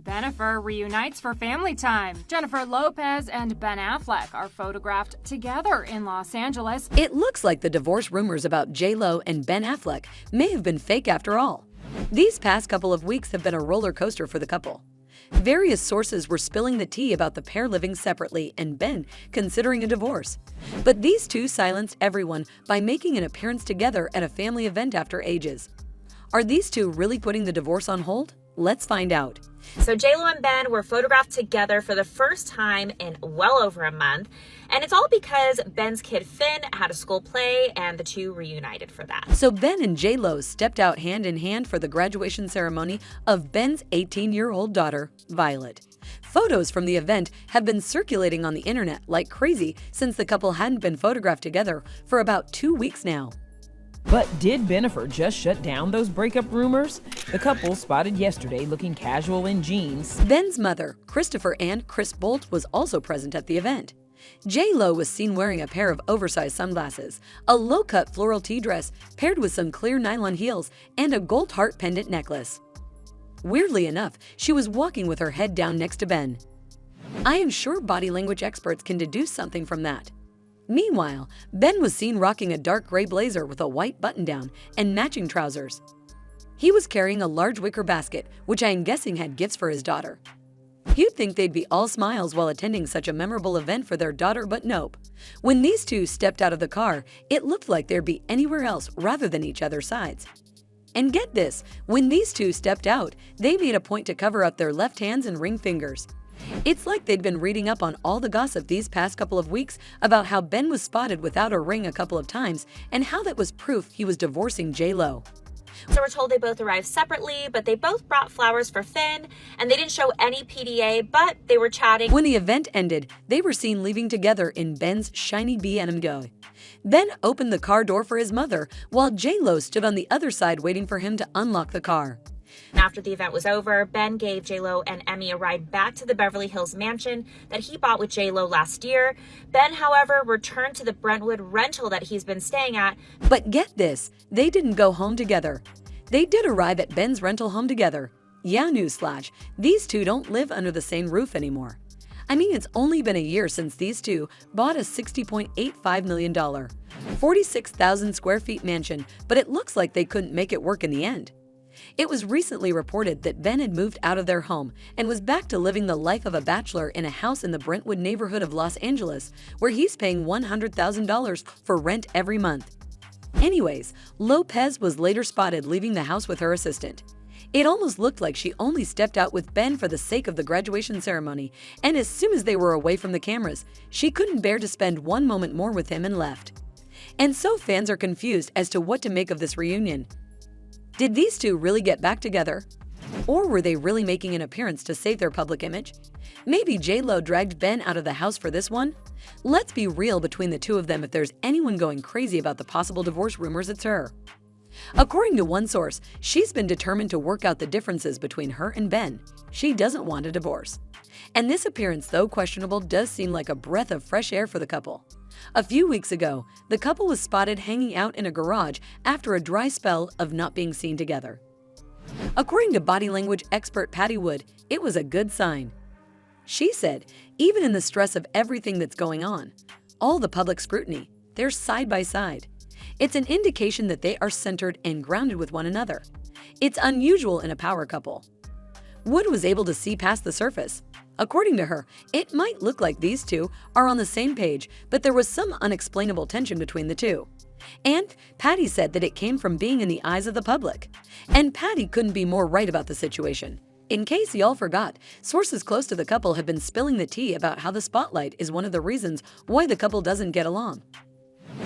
Bennifer reunites for family time. Jennifer Lopez and Ben Affleck are photographed together in Los Angeles. It looks like the divorce rumors about J.Lo and Ben Affleck may have been fake after all. These past couple of weeks have been a roller coaster for the couple. Various sources were spilling the tea about the pair living separately and Ben considering a divorce. But these two silenced everyone by making an appearance together at a family event after ages. Are these two really putting the divorce on hold? Let's find out. So J.Lo and Ben were photographed together for the first time in well over a month. And it's all because Ben's kid Finn had a school play and the two reunited for that. So Ben and J.Lo stepped out hand in hand for the graduation ceremony of Ben's 18-year-old daughter, Violet. Photos from the event have been circulating on the internet like crazy since the couple hadn't been photographed together for about 2 weeks now. But did Bennifer just shut down those breakup rumors? The couple spotted yesterday looking casual in jeans. Ben's mother, Christopher and Chris Boldt, was also present at the event. J.Lo was seen wearing a pair of oversized sunglasses, a low-cut floral tea dress paired with some clear nylon heels, and a gold heart pendant necklace. Weirdly enough, she was walking with her head down next to Ben. I am sure body language experts can deduce something from that. Meanwhile, Ben was seen rocking a dark gray blazer with a white button-down and matching trousers. He was carrying a large wicker basket, which I am guessing had gifts for his daughter. You'd think they'd be all smiles while attending such a memorable event for their daughter, but nope. When these two stepped out of the car, it looked like they'd be anywhere else rather than each other's sides. And get this, when these two stepped out, they made a point to cover up their left hands and ring fingers. It's like they'd been reading up on all the gossip these past couple of weeks about how Ben was spotted without a ring a couple of times and how that was proof he was divorcing J.Lo. So we're told they both arrived separately, but they both brought flowers for Finn, and they didn't show any PDA, but they were chatting. When the event ended, they were seen leaving together in Ben's shiny BMW. Ben opened the car door for his mother, while J.Lo stood on the other side waiting for him to unlock the car. After the event was over, Ben gave J.Lo and Emmy a ride back to the Beverly Hills mansion that he bought with J.Lo last year. Ben, however, returned to the Brentwood rental that he's been staying at. But get this, they didn't go home together. They did arrive at Ben's rental home together. Yeah, newsflash, these two don't live under the same roof anymore. I mean, it's only been a year since these two bought a $60.85 million, 46,000 square feet mansion, but it looks like they couldn't make it work in the end. It was recently reported that Ben had moved out of their home and was back to living the life of a bachelor in a house in the Brentwood neighborhood of Los Angeles, where he's paying $100,000 for rent every month. Anyways, Lopez was later spotted leaving the house with her assistant. It almost looked like she only stepped out with Ben for the sake of the graduation ceremony, and as soon as they were away from the cameras, she couldn't bear to spend one moment more with him and left. And so fans are confused as to what to make of this reunion. Did these two really get back together? Or were they really making an appearance to save their public image? Maybe J.Lo dragged Ben out of the house for this one? Let's be real between the two of them. If there's anyone going crazy about the possible divorce rumors, it's her. According to one source, she's been determined to work out the differences between her and Ben. She doesn't want a divorce. And this appearance, though questionable, does seem like a breath of fresh air for the couple. A few weeks ago, the couple was spotted hanging out in a garage after a dry spell of not being seen together. According to body language expert Patty Wood, it was a good sign. She said, even in the stress of everything that's going on, all the public scrutiny, they're side by side. It's an indication that they are centered and grounded with one another. It's unusual in a power couple. Wood was able to see past the surface. According to her, it might look like these two are on the same page, but there was some unexplainable tension between the two. And Patty said that it came from being in the eyes of the public. And Patty couldn't be more right about the situation. In case y'all forgot, sources close to the couple have been spilling the tea about how the spotlight is one of the reasons why the couple doesn't get along.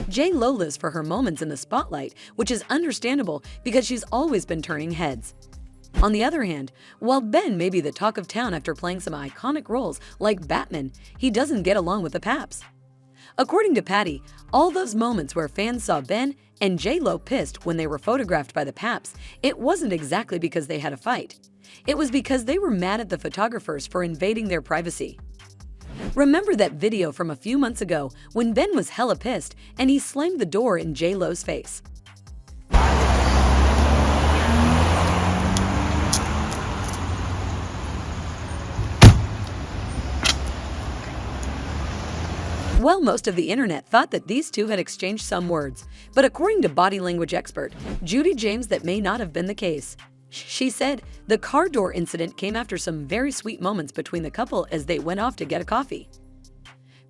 J.Lo lives for her moments in the spotlight, which is understandable because she's always been turning heads. On the other hand, while Ben may be the talk of town after playing some iconic roles like Batman, he doesn't get along with the Paps. According to Patty, all those moments where fans saw Ben and J.Lo pissed when they were photographed by the Paps, it wasn't exactly because they had a fight. It was because they were mad at the photographers for invading their privacy. Remember that video from a few months ago when Ben was hella pissed and he slammed the door in J.Lo's face? Bye. Well, most of the internet thought that these two had exchanged some words, but according to body language expert Judy James, that may not have been the case. She said the car door incident came after some very sweet moments between the couple as they went off to get a coffee.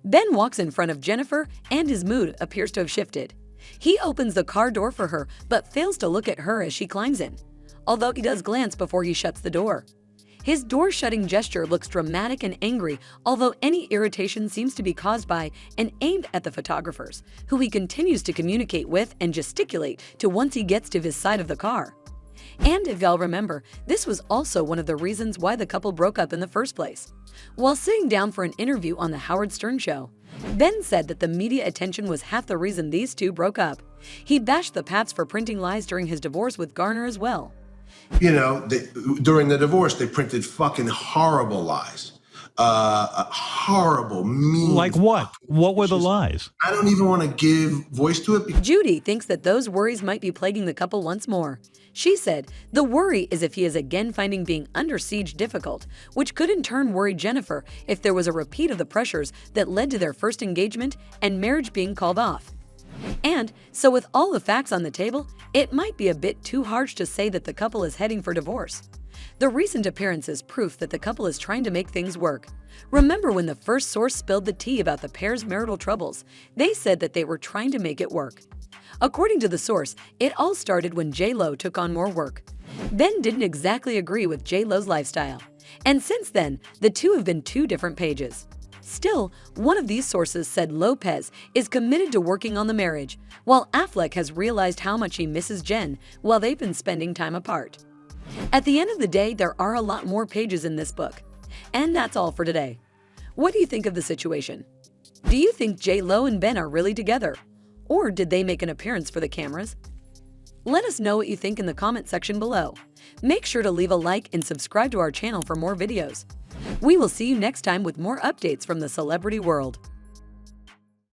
Ben walks in front of Jennifer and his mood appears to have shifted. He opens the car door for her but fails to look at her as she climbs in, although he does glance before he shuts the door. His door-shutting gesture looks dramatic and angry, although any irritation seems to be caused by and aimed at the photographers, who he continues to communicate with and gesticulate to once he gets to his side of the car. And if y'all remember, this was also one of the reasons why the couple broke up in the first place. While sitting down for an interview on the Howard Stern show, Ben said that the media attention was half the reason these two broke up. He bashed the Pats for printing lies during his divorce with Garner as well. You know, during the divorce, they printed fucking horrible lies. Horrible, mean. Like what? What were the lies? I don't even want to give voice to it. Judy thinks that those worries might be plaguing the couple once more. She said the worry is if he is again finding being under siege difficult, which could in turn worry Jennifer if there was a repeat of the pressures that led to their first engagement and marriage being called off. And so with all the facts on the table, it might be a bit too harsh to say that the couple is heading for divorce. The recent appearance is proof that the couple is trying to make things work. Remember when the first source spilled the tea about the pair's marital troubles? They said that they were trying to make it work. According to the source, it all started when J.Lo took on more work. Ben didn't exactly agree with J.Lo's lifestyle, and since then, the two have been two different pages. Still, one of these sources said Lopez is committed to working on the marriage, while Affleck has realized how much he misses Jen while they've been spending time apart. At the end of the day, there are a lot more pages in this book. And that's all for today. What do you think of the situation? Do you think J.Lo and Ben are really together? Or did they make an appearance for the cameras? Let us know what you think in the comment section below. Make sure to leave a like and subscribe to our channel for more videos. We will see you next time with more updates from the celebrity world.